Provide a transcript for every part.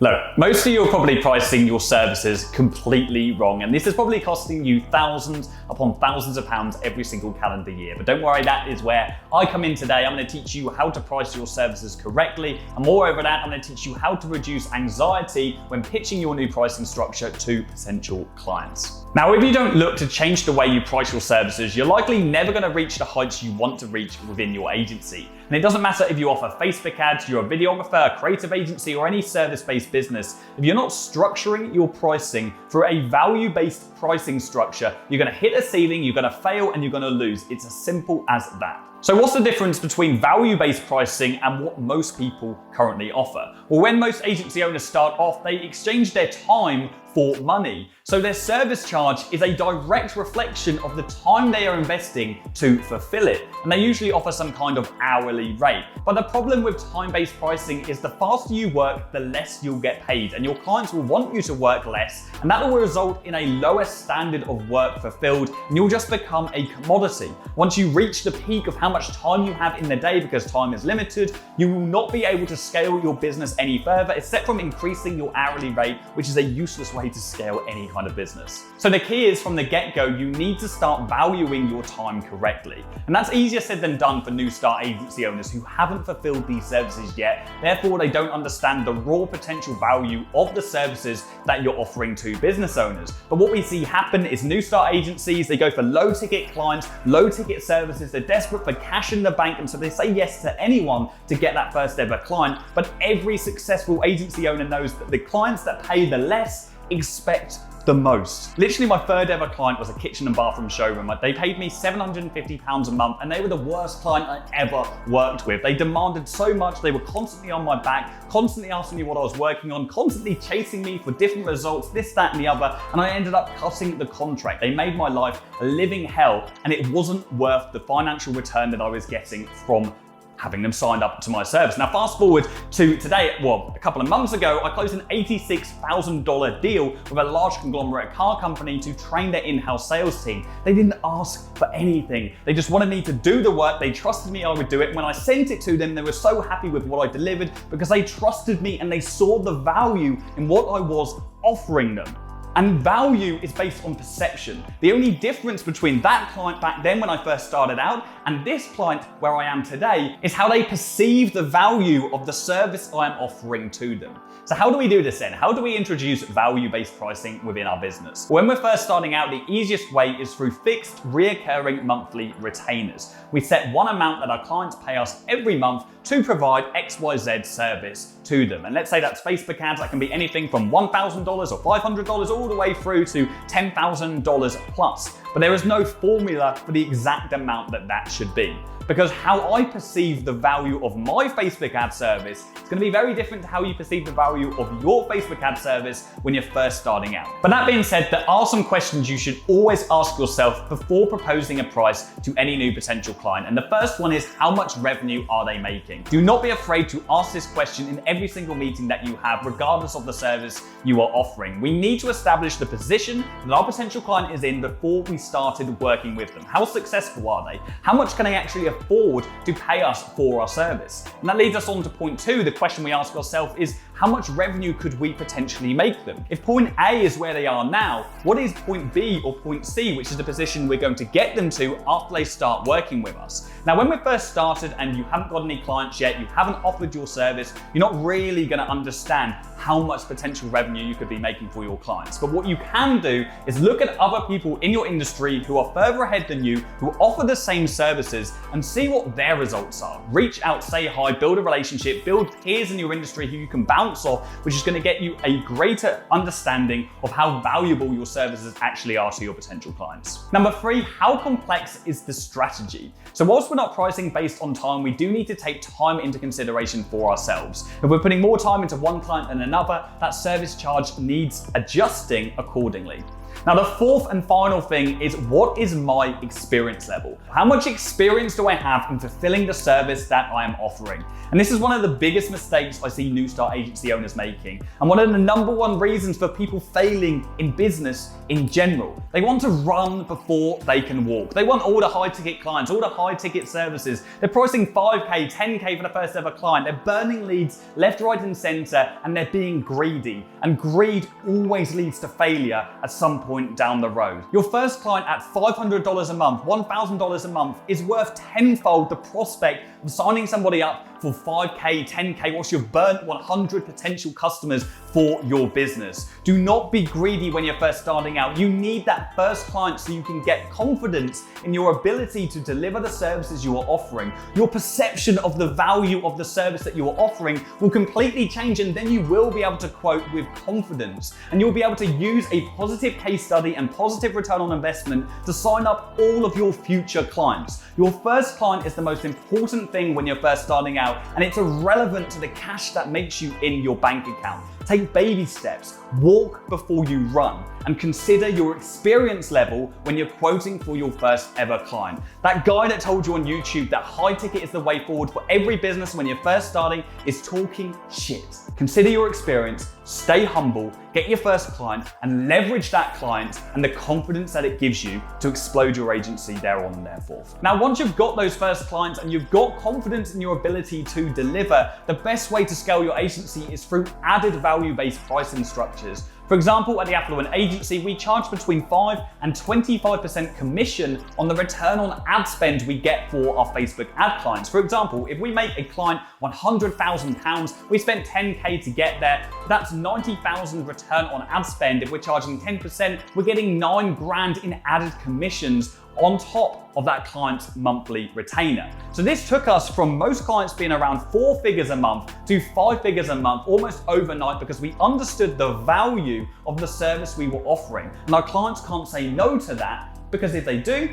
Look, most of you are probably pricing your services completely wrong, and this is probably costing you thousands upon thousands of pounds every single calendar year. But don't worry, that is where I come in today. I'm going to teach you how to price your services correctly, and moreover that, I'm going to teach you how to reduce anxiety when pitching your new pricing structure to potential clients. Now, if you don't look to change the way you price your services, you're likely never going to reach the heights you want to reach within your agency. And it doesn't matter if you offer Facebook ads, you're a videographer, a creative agency, or any service-based business. If you're not structuring your pricing through a value-based pricing structure, you're going to hit a ceiling, you're going to fail, and you're going to lose. It's as simple as that. So what's the difference between value-based pricing and what most people currently offer? Well, when most agency owners start off, they exchange their time for money. So their service charge is a direct reflection of the time they are investing to fulfill it. And they usually offer some kind of hourly rate. But the problem with time-based pricing is the faster you work, the less you'll get paid. And your clients will want you to work less, and that will result in a lower standard of work fulfilled, and you'll just become a commodity. Once you reach the peak of how much time you have in the day, because time is limited, you will not be able to scale your business any further, except from increasing your hourly rate, which is a useless way to scale any kind of business. So the key is, from the get-go, you need to start valuing your time correctly. And that's easier said than done for new start agency owners who haven't fulfilled these services yet. Therefore, they don't understand the raw potential value of the services that you're offering to business owners. But what we see happen is new start agencies, they go for low ticket clients, low ticket services, they're desperate for cash in the bank, and so they say yes to anyone to get that first ever client. But every successful agency owner knows that the clients that pay the less expect the most. Literally, my third ever client was a kitchen and bathroom showroom. They paid me £750 a month, and they were the worst client I ever worked with. They demanded so much, they were constantly on my back, constantly asking me what I was working on, constantly chasing me for different results, this, that, and the other, and I ended up cutting the contract. They made my life a living hell, and it wasn't worth the financial return that I was getting from having them signed up to my service. Now, fast forward to today, well, a couple of months ago, I closed an $86,000 deal with a large conglomerate car company to train their in-house sales team. They didn't ask for anything. They just wanted me to do the work. They trusted me I would do it. When I sent it to them, they were so happy with what I delivered because they trusted me and they saw the value in what I was offering them. And value is based on perception. The only difference between that client back then when I first started out and this client where I am today is how they perceive the value of the service I am offering to them. So how do we do this then? How do we introduce value-based pricing within our business? When we're first starting out, the easiest way is through fixed, reoccurring monthly retainers. We set one amount that our clients pay us every month to provide XYZ service to them. And let's say that's Facebook ads, that can be anything from $1,000 or $500 all the way through to $10,000 plus. But there is no formula for the exact amount that that should be. Because how I perceive the value of my Facebook ad service is going to be very different to how you perceive the value of your Facebook ad service when you're first starting out. But that being said, there are some questions you should always ask yourself before proposing a price to any new potential client. And the first one is, how much revenue are they making? Do not be afraid to ask this question in every single meeting that you have, regardless of the service you are offering. We need to establish the position that our potential client is in before we started working with them. How successful are they? How much can they actually afford to pay us for our service? And that leads us on to point two. The question we ask ourselves is, how much revenue could we potentially make them? If point A is where they are now, what is point B or point C, which is the position we're going to get them to after they start working with us? Now, when we first started and you haven't got any clients yet, you haven't offered your service, you're not really going to understand how much potential revenue you could be making for your clients. But what you can do is look at other people in your industry who are further ahead than you, who offer the same services, and see what their results are. Reach out, say hi, build a relationship, build peers in your industry who you can bounce off, which is going to get you a greater understanding of how valuable your services actually are to your potential clients. Number three, how complex is the strategy? So whilst we're not pricing based on time, we do need to take time into consideration for ourselves. If we're putting more time into one client than another, that service charge needs adjusting accordingly. Now, the fourth and final thing is, what is my experience level? How much experience do I have in fulfilling the service that I am offering? And this is one of the biggest mistakes I see new start agency owners making, and one of the number one reasons for people failing in business in general. They want to run before they can walk. They want all the high ticket clients, all the high ticket services. They're pricing 5K, 10K for the first ever client. They're burning leads left, right, and center, and they're being greedy. And greed always leads to failure at some point down the road. Your first client at $500 a month, $1,000 a month is worth tenfold the prospect of signing somebody up for 5K, 10K, whilst you've burnt 100 potential customers for your business. Do not be greedy when you're first starting out. You need that first client so you can get confidence in your ability to deliver the services you are offering. Your perception of the value of the service that you are offering will completely change, and then you will be able to quote with confidence. And you'll be able to use a positive case study and positive return on investment to sign up all of your future clients. Your first client is the most important thing when you're first starting out, and it's irrelevant to the cash that makes you in your bank account. Take baby steps, walk before you run, and consider your experience level when you're quoting for your first ever client. That guy that told you on YouTube that high ticket is the way forward for every business when you're first starting is talking shit. Consider your experience, stay humble, get your first client, and leverage that client and the confidence that it gives you to explode your agency thereon and thereforth. Now, once you've got those first clients and you've got confidence in your ability to deliver, the best way to scale your agency is through added value-based pricing structures. For example, at the Affluent Agency, we charge between 5 and 25% commission on the return on ad spend we get for our Facebook ad clients. For example, if we make a client £100,000, we spent 10K to get there, that's 90,000 return on ad spend. If we're charging 10%, we're getting 9 grand in added commissions on top of that client's monthly retainer. So this took us from most clients being around 4 figures a month to 5 figures a month almost overnight, because we understood the value of the service we were offering. And our clients can't say no to that, because if they do,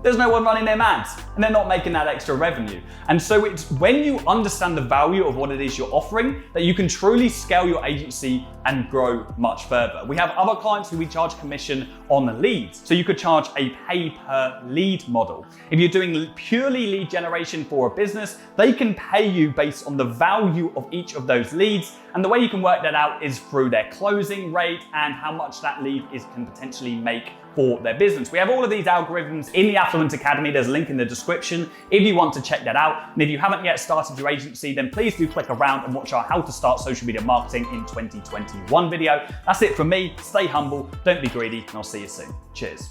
there's no one running their ads and they're not making that extra revenue. And so it's when you understand the value of what it is you're offering that you can truly scale your agency and grow much further. We have other clients who we charge commission on the leads. So you could charge a pay per lead model. If you're doing purely lead generation for a business, they can pay you based on the value of each of those leads. And the way you can work that out is through their closing rate and how much that lead can potentially make for their business. We have all of these algorithms in the Affluent Academy. There's a link in the description if you want to check that out. And if you haven't yet started your agency, then please do click around and watch our How to Start Social Media Marketing in 2021 video. That's it from me. Stay humble, don't be greedy, and I'll see you soon. Cheers.